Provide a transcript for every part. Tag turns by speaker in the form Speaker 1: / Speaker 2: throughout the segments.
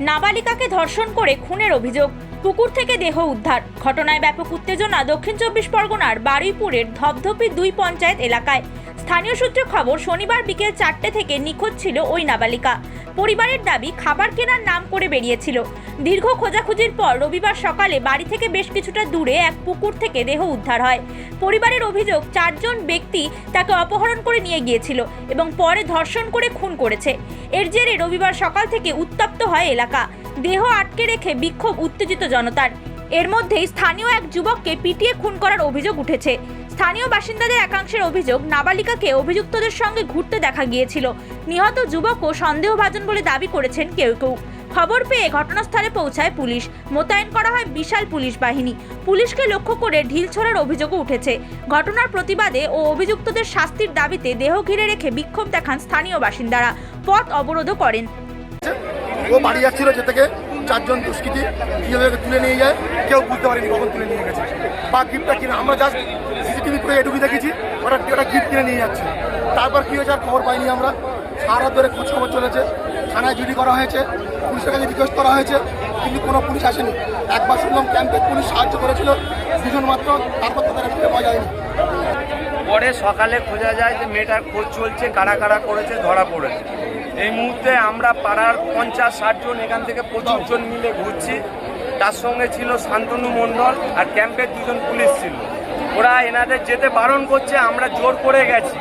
Speaker 1: নাবালিকাকে ধর্ষণ করে খুনের অভিযোগ, পুকুর থেকে দেহ উদ্ধার। ঘটনায় ব্যাপক উত্তেজনা দক্ষিণ চব্বিশ পরগনার বারুইপুরের ধপধপি 2 পঞ্চায়েত এলাকায়। স্থানীয় সূত্রে খবর, শনিবার বিকেল 4টে থেকে নিখোঁজ ছিল ওই নাবালিকা। পরিবারের দাবি, খাবার কেনার নাম করে বেরিয়েছিল। দীর্ঘ খোঁজাখুঁজির পর রবিবার সকালে বাড়ি থেকে বেশ কিছুটা দূরে এক পুকুর থেকে দেহ উদ্ধার হয়। পরিবারের অভিযোগ, 4 জন ব্যক্তি তাকে অপহরণ করে নিয়ে গিয়েছিল এবং পরে ধর্ষণ করে খুন করেছে। এর জেরে রবিবার সকাল থেকে উত্তপ্ত হয় এলাকা। দেহ আটকে রেখে বিক্ষোভ উত্তেজিত জনতার। এর মধ্যেই স্থানীয় এক যুবককে পিটিয়ে খুন করার অভিযোগ উঠেছে। স্থানীয় বাসিন্দাদের একাংশের অভিযোগ, নাবালিকাকে অভিযুক্তদের সঙ্গে ঘুরতে দেখা গিয়েছিল। নিহত যুবকও সন্দেহভাজন বলে দাবি করেছেন কেউ কেউ। খবর পেয়ে ঘটনাস্থলে পৌঁছায় পুলিশ। মোতায়েন করা হয় বিশাল পুলিশ বাহিনী। পুলিশকে লক্ষ্য করে ঢিল ছোড়ার অভিযোগও উঠেছে। ঘটনার প্রতিবাদে ও অভিযুক্তদের শাস্তির দাবিতে দেহ ঘিরে রেখে বিক্ষোভ দেখান স্থানীয় বাসিন্দারা। পথ অবরোধও করেন।
Speaker 2: ও বাড়ি যাচ্ছিল, যে থেকে 4 জন দুষ্কৃতী কীভাবে তুলে নিয়ে যায় কেউ বুঝতে পারেনি কখন তুলে নিয়ে গেছে বা গিফটটা কিনে। আমরা জাস্ট সিসিটিভি করে এটুকু দেখেছি ওটা গিফট কিনে নিয়ে যাচ্ছে। তারপর কী হয়েছে আর খবর পাইনি আমরা। সারা ধরে খোঁজ খবর চলেছে, থানায় জিডি করা হয়েছে, পুলিশের কাছে রিকোয়েস্ট করা হয়েছে, কিন্তু কোনো পুলিশ আসেনি। একবার শুনলাম ক্যাম্পে পুলিশ সাহায্য করেছিল 2 জন মাত্র, তারপর তো তারা ফিরে পাওয়া যায়নি।
Speaker 3: পরে সকালে খোঁজা যায় যে মেয়েটার খোঁজ চলছে, কারা কারা করেছে ধরা পড়েছে। এই মুহূর্তে আমরা পাড়ার 50-60 জন এখান থেকে 25 জন মিলে ঘুরছি। তার সঙ্গে ছিল শান্তনু মণ্ডল আর ক্যাম্পের 2 জন পুলিশ ছিল। ওরা এনাদের যেতে বারণ করছে, আমরা জোর করে গেছি।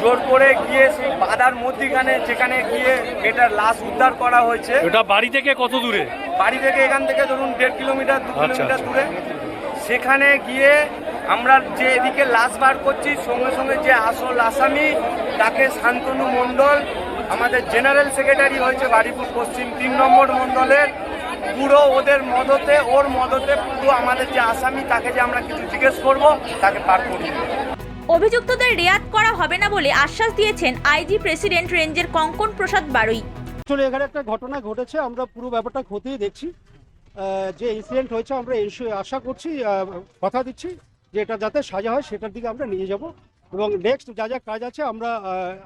Speaker 3: জোর করে গিয়ে সেই বাধার মধ্যিখানে যেখানে গিয়ে মেয়েটার লাশ উদ্ধার করা হয়েছে।
Speaker 4: ওটা বাড়ি থেকে কত দূরে?
Speaker 3: বাড়ি থেকে এখান থেকে ধরুন 1.5 কিলোমিটার 2 কিলোমিটার দূরে। সেখানে গিয়ে আমরা যে এদিকে লাশ বার করছি, সঙ্গে সঙ্গে যে আসল আসামি তাকে শান্তনু মণ্ডল, আমাদের জেনারেল সেক্রেটারি হয়েছে বারুইপুর পশ্চিম 3 নম্বর মণ্ডলের, পুরো ওদের মদতে, ওর মদতে পুরো আমাদের যে আসামি তাকে যে আমরা কিছু জিজ্ঞেস করব তাকে পার করব।
Speaker 1: অভিযুক্তদের রেয়াত করা হবে না বলে আশ্বাস দিয়েছেন আইজি প্রেসিডেন্ট রেঞ্জের কঙ্কন প্রসাদ বারুই।
Speaker 5: আসলে এখানে একটা ঘটনা ঘটেছে, আমরা পুরো ব্যাপারটা খতিয়ে দেখছি। যে ইনসিডেন্ট হয়েছে আমরা আশা করছি, কথা দিচ্ছি যে এটা যাতে সাজা হয় সেটার দিকে আমরা নিয়ে যাব এবং নেক্সট যা যা কাজ আছে আমরা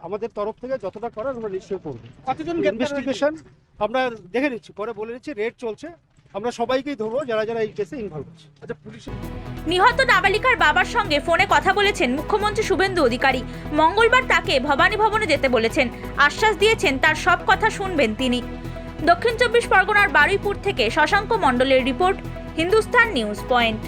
Speaker 5: আমাদের তরফ থেকে যতটা করার আমরা নিশ্চয়ই করব। ইনভেস্টিগেশন আমরা দেখে নিচ্ছি, পরে বলে নিচ্ছি, রেড চলছে, আমরা সবাইকেই ধরবো যারা যারা এই কেসে ইনভলভ আছে। আচ্ছা, পুলিশ
Speaker 1: নিহত নাবালিকার বাবার সঙ্গে ফোনে কথা বলেছেন মুখ্যমন্ত্রী শুভেন্দু অধিকারী। মঙ্গলবার তাকে ভবানী ভবনে যেতে বলেছেন। আশ্বাস দিয়েছেন তার সব কথা শুনবেন তিনি। দক্ষিণ চব্বিশ পরগনার বারুইপুর থেকে শশাঙ্ক মণ্ডলের রিপোর্ট, হিন্দুস্তান নিউজ পয়েন্ট।